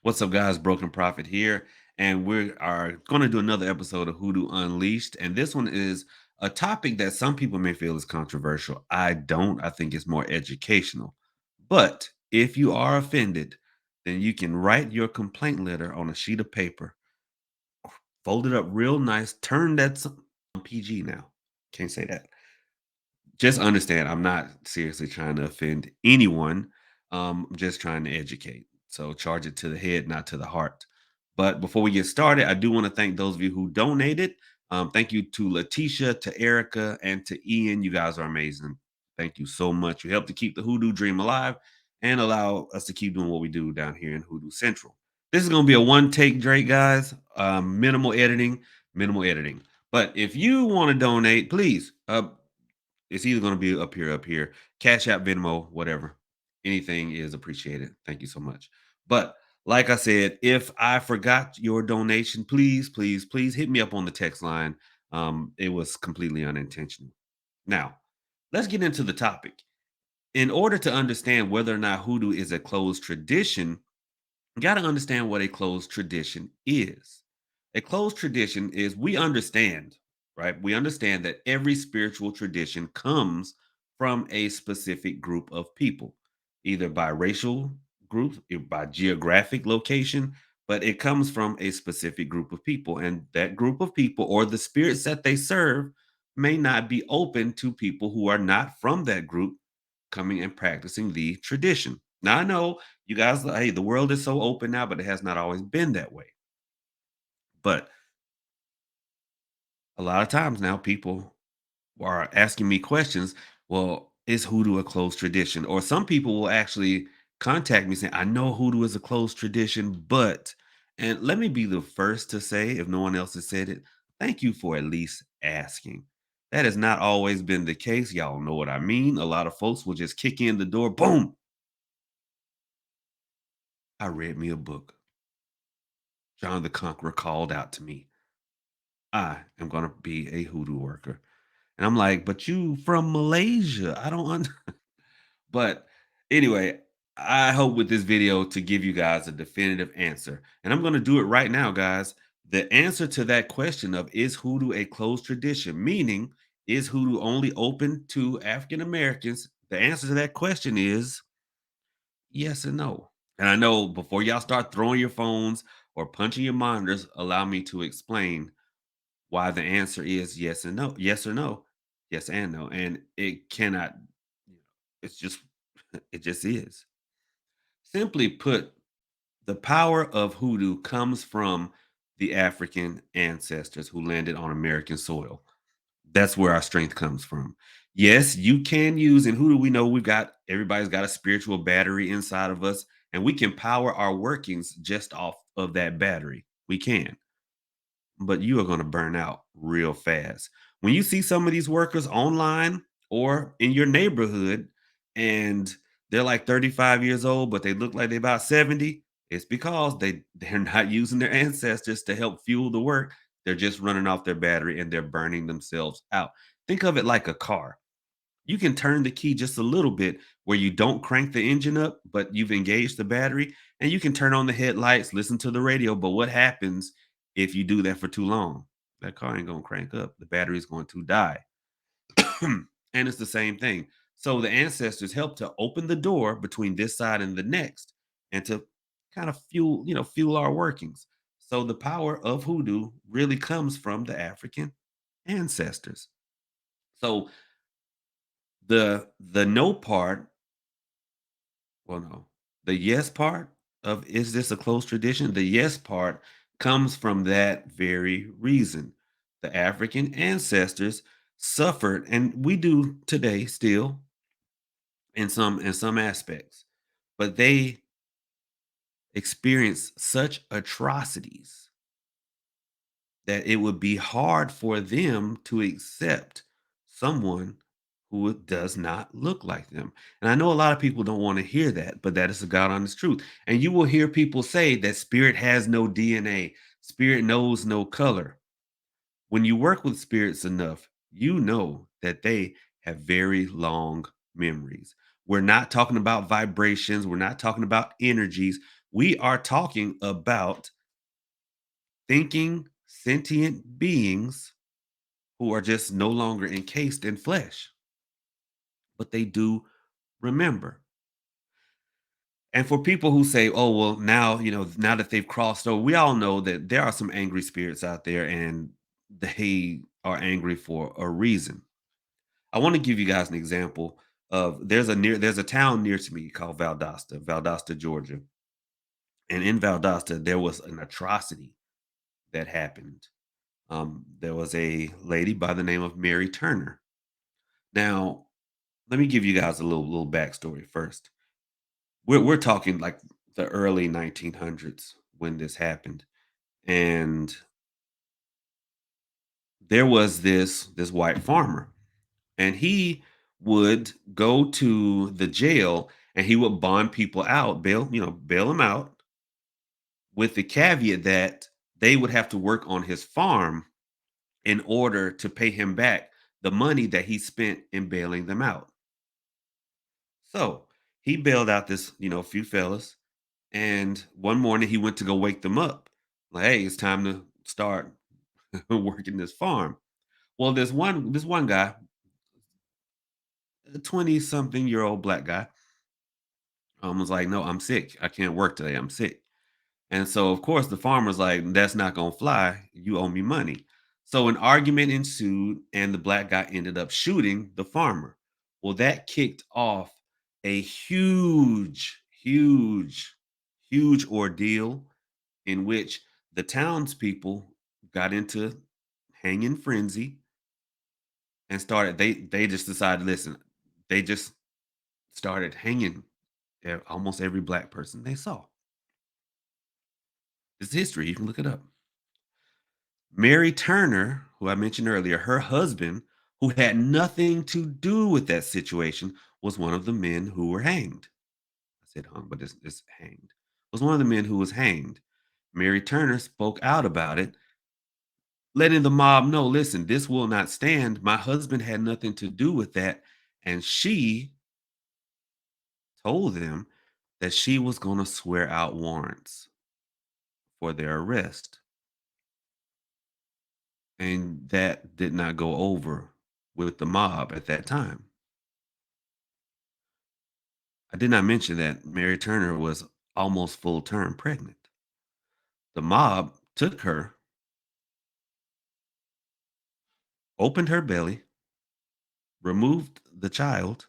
What's up, guys? Broken Prophet here, and we are going to do another episode of Hoodoo Unleashed. And this one is a topic that some people may feel is controversial. I don't. I think it's more educational. But if you are offended, then you can write your complaint letter on a sheet of paper, fold it up real nice, turn that PG now. Can't say that. Just understand, I'm not seriously trying to offend anyone. I'm just trying to educate. So charge it to the head, not to the heart. But before we get started, I do want to thank those of you who donated. Thank you to Letitia, to Erica, and to Ian. You guys are amazing. Thank you so much. You help to keep the Hoodoo dream alive and allow us to keep doing what we do down here in Hoodoo Central. This is going to be a one take Drake, guys. Minimal editing, minimal editing. But if you want to donate, please it's either going to be up here, Cash App, Venmo, whatever. Anything is appreciated. Thank you so much. But like I said, if I forgot your donation, please, please, please hit me up on the text line. It was completely unintentional. Now, let's get into the topic. In order to understand whether or not hoodoo is a closed tradition, you got to understand what a closed tradition is. A closed tradition is we understand, right? We understand that every spiritual tradition comes from a specific group of people, either by racial group, by geographic location, but it comes from a specific group of people. And that group of people or the spirits that they serve may not be open to people who are not from that group coming and practicing the tradition. Now I know you guys, hey, the world is so open now, but it has not always been that way. But a lot of times now people are asking me questions. Well, is hoodoo a closed tradition? Or some people will actually contact me saying, I know hoodoo is a closed tradition, but, and let me be the first to say, if no one else has said it, thank you for at least asking. That has not always been the case. Y'all know what I mean. A lot of folks will just kick in the door, boom. I read me a book. John the Conqueror called out to me, I am going to be a hoodoo worker. And I'm like, but you from Malaysia. I don't But anyway, I hope with this video to give you guys a definitive answer. And I'm going to do it right now, guys. The answer to that question of is hoodoo a closed tradition, meaning is hoodoo only open to African Americans? The answer to that question is yes and no. And I know before y'all start throwing your phones or punching your monitors, allow me to explain why the answer is yes and no, yes or no, yes and no. And it cannot, it's just, it just is. Simply put, the power of hoodoo comes from the African ancestors who landed on American soil. That's where our strength comes from. Yes, you can use in hoodoo. We know everybody's got a spiritual battery inside of us, and we can power our workings just off of that battery. We can, but you are going to burn out real fast. When you see some of these workers online or in your neighborhood and they're like 35 years old, but they look like they're about 70, it's because they're not using their ancestors to help fuel the work. They're just running off their battery and they're burning themselves out. Think of it like a car. You can turn the key just a little bit where you don't crank the engine up, but you've engaged the battery, and you can turn on the headlights, listen to the radio. But what happens if you do that for too long? That car ain't gonna crank up. The battery is going to die. And it's the same thing. So the ancestors help to open the door between this side and the next and to kind of fuel our workings. So the power of hoodoo really comes from the African ancestors. So the no part, well, no, the yes part of is this a close tradition? The yes part comes from that very reason. The African ancestors suffered, and we do today still in some aspects, but they experienced such atrocities that it would be hard for them to accept someone who does not look like them. And I know a lot of people don't want to hear that, but that is the God honest truth. And you will hear people say that spirit has no DNA, spirit knows no color. When you work with spirits enough, you know that they have very long memories. We're not talking about vibrations, we're not talking about energies. We are talking about thinking sentient beings who are just no longer encased in flesh, but they do remember. And for people who say, "Oh, well, now, now that they've crossed over," we all know that there are some angry spirits out there and they are angry for a reason. I want to give you guys an example of there's a town near to me called Valdosta, Georgia. And in Valdosta, there was an atrocity that happened. There was a lady by the name of Mary Turner. Now, let me give you guys a little backstory first. We're talking like the early 1900s when this happened, and there was this white farmer, and he would go to the jail and he would bond people out, bail them out, with the caveat that they would have to work on his farm in order to pay him back the money that he spent in bailing them out. So he bailed out this, few fellas. And one morning he went to go wake them up. Like, hey, it's time to start working this farm. Well, this one guy, a 20 something year old black guy, was like, no, I'm sick. I can't work today. I'm sick. And so, of course, the farmer's like, that's not going to fly. You owe me money. So an argument ensued, and the black guy ended up shooting the farmer. Well, that kicked off a huge ordeal in which the townspeople got into hanging frenzy and they just decided, listen, they just started hanging almost every black person they saw. It's history. You can look it up. Mary Turner, who I mentioned earlier, her husband, who had nothing to do with that situation, was one of the men who were hanged. I said hung, but it's hanged. Was one of the men who was hanged. Mary Turner spoke out about it, letting the mob know, listen, this will not stand. My husband had nothing to do with that. And she told them that she was going to swear out warrants for their arrest. And that did not go over with the mob at that time. I did not mention that Mary Turner was almost full term pregnant. The mob took her, opened her belly, removed the child,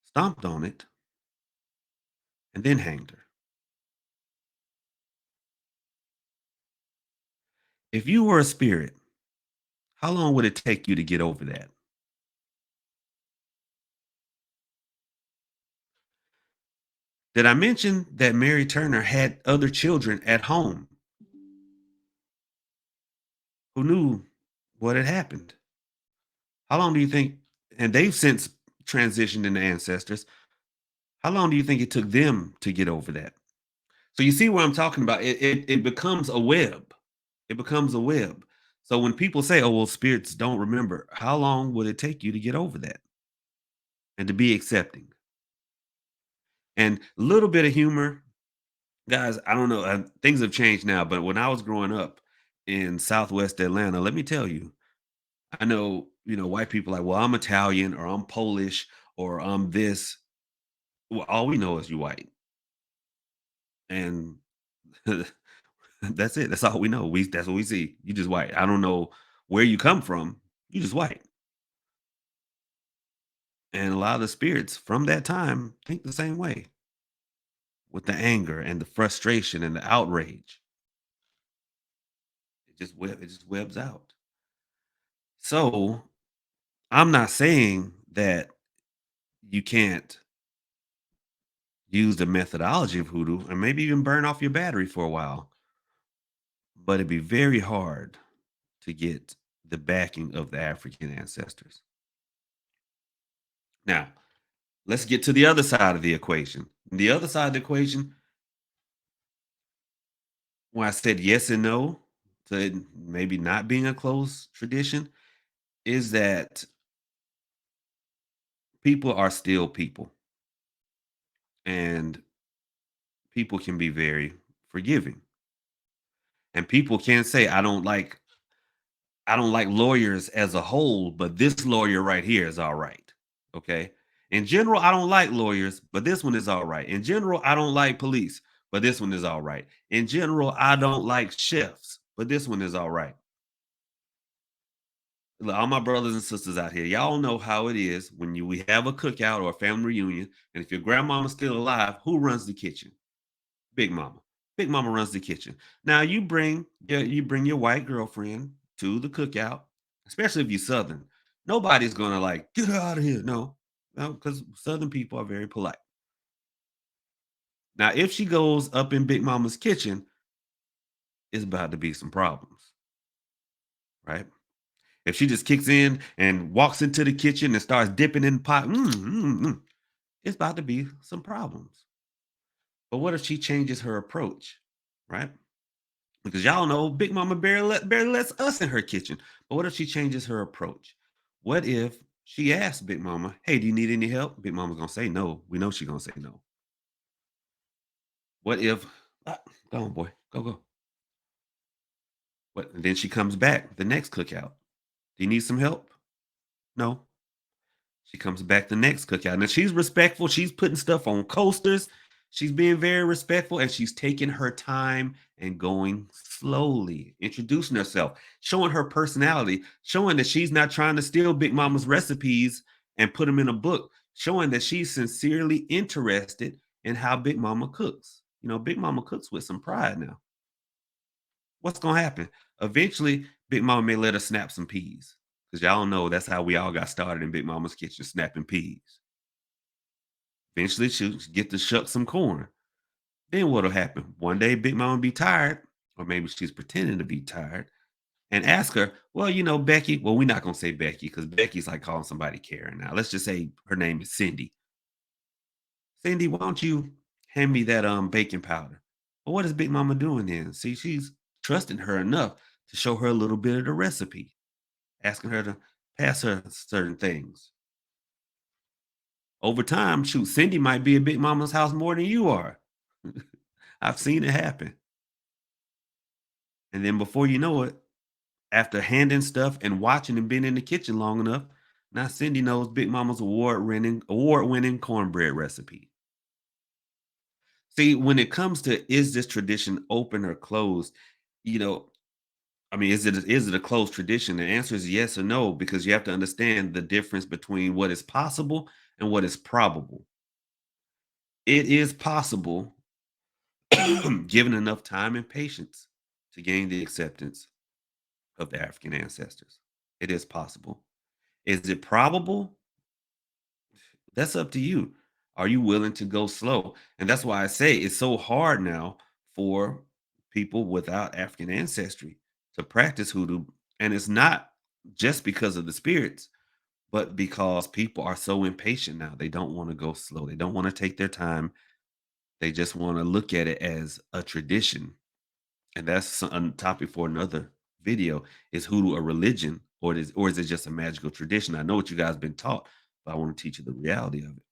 stomped on it, and then hanged her. If you were a spirit, how long would it take you to get over that? Did I mention that Mary Turner had other children at home who knew what had happened? How long do you think, and they've since transitioned into ancestors, how long do you think it took them to get over that? So you see what I'm talking about? It becomes a web. It becomes a web. So when people say, "Oh, well, spirits don't remember," how long would it take you to get over that and to be accepting? And a little bit of humor, guys. I don't know. Things have changed now, but when I was growing up in Southwest Atlanta, let me tell you, I know white people like, well, I'm Italian or I'm Polish or I'm this. Well, all we know is you white, and that's it. That's all we know. That's what we see. You just white. I don't know where you come from. You just white. And a lot of the spirits from that time think the same way with the anger and the frustration and the outrage. It just webs out. So I'm not saying that you can't use the methodology of hoodoo and maybe even burn off your battery for a while, but it'd be very hard to get the backing of the African ancestors. Now, let's get to the other side of the equation. The other side of the equation, when I said yes and no to it maybe not being a close tradition, is that people are still people. And people can be very forgiving. And people can say, I don't like lawyers as a whole, but this lawyer right here is all right. Okay. In general, I don't like lawyers, but this one is all right. In general, I don't like police, but this one is all right. In general, I don't like chefs, but this one is all right. Look, all my brothers and sisters out here, y'all know how it is when we have a cookout or a family reunion, and if your grandmama's still alive, who runs the kitchen? Big mama. Big mama runs the kitchen. Now you bring your white girlfriend to the cookout, especially if you're Southern. Nobody's gonna like get her out of here. No, no, because Southern people are very polite. Now, if she goes up in Big Mama's kitchen, it's about to be some problems, right? If she just kicks in and walks into the kitchen and starts dipping in the pot, it's about to be some problems. But what if she changes her approach, right? Because y'all know Big Mama barely lets us in her kitchen. But what if she changes her approach? What if she asks Big Mama, "Hey, do you need any help?" Big Mama's gonna say no. We know she's gonna say no. What if go on, boy, go. What? And then she comes back the next cookout. Do you need some help? No. She comes back the next cookout. Now she's respectful. She's putting stuff on coasters. She's being very respectful and she's taking her time and going slowly, introducing herself, showing her personality, showing that she's not trying to steal Big Mama's recipes and put them in a book, showing that she's sincerely interested in how Big Mama cooks. You know, Big Mama cooks with some pride now. What's going to happen? Eventually, Big Mama may let her snap some peas. Because y'all know that's how we all got started in Big Mama's kitchen, snapping peas. Eventually, she'll get to shuck some corn. Then what'll happen? One day, Big Mama be tired, or maybe she's pretending to be tired, and ask her, well, Becky. Well, we're not gonna say Becky because Becky's like calling somebody Karen now. Let's just say her name is Cindy. Cindy, why don't you hand me that baking powder? Well, what is Big Mama doing then? See, she's trusting her enough to show her a little bit of the recipe, asking her to pass her certain things. Over time, shoot, Cindy might be at Big Mama's house more than you are. I've seen it happen. And then before you know it, after handing stuff and watching and being in the kitchen long enough, now Cindy knows Big Mama's award-winning cornbread recipe. See, when it comes to is this tradition open or closed, you know, I mean, is it a closed tradition? The answer is yes or no, because you have to understand the difference between what is possible and what is probable. It is possible, given enough time and patience, to gain the acceptance of the African ancestors. It is possible. Is it probable? That's up to you. Are you willing to go slow? And that's why I say it's so hard now for people without African ancestry to practice hoodoo. And it's not just because of the spirits, but because people are so impatient now. They don't want to go slow. They don't want to take their time. They just want to look at it as a tradition. And that's a topic for another video. Is hoodoo a religion or is it just a magical tradition? I know what you guys been taught, but I want to teach you the reality of it.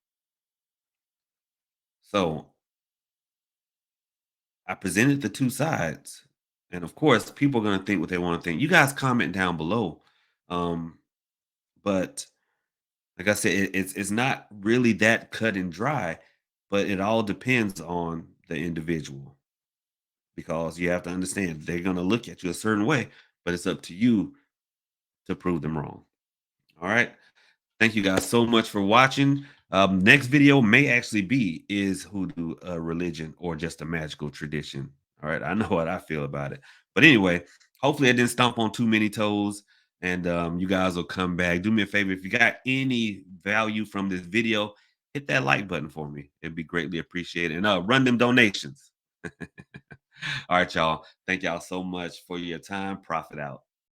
So I presented the two sides. And of course, people are gonna think what they want to think. You guys comment down below. Um, but like I said, it's not really that cut and dry, but it all depends on the individual because you have to understand they're gonna look at you a certain way, but it's up to you to prove them wrong. All right. Thank you guys so much for watching. Next video may actually be is hoodoo a religion or just a magical tradition? All right, I know what I feel about it. But anyway, hopefully I didn't stomp on too many toes and you guys will come back. Do me a favor if you got any value from this video, hit that like button for me. It'd be greatly appreciated. And run them donations. All right, y'all. Thank y'all so much for your time. Profit out.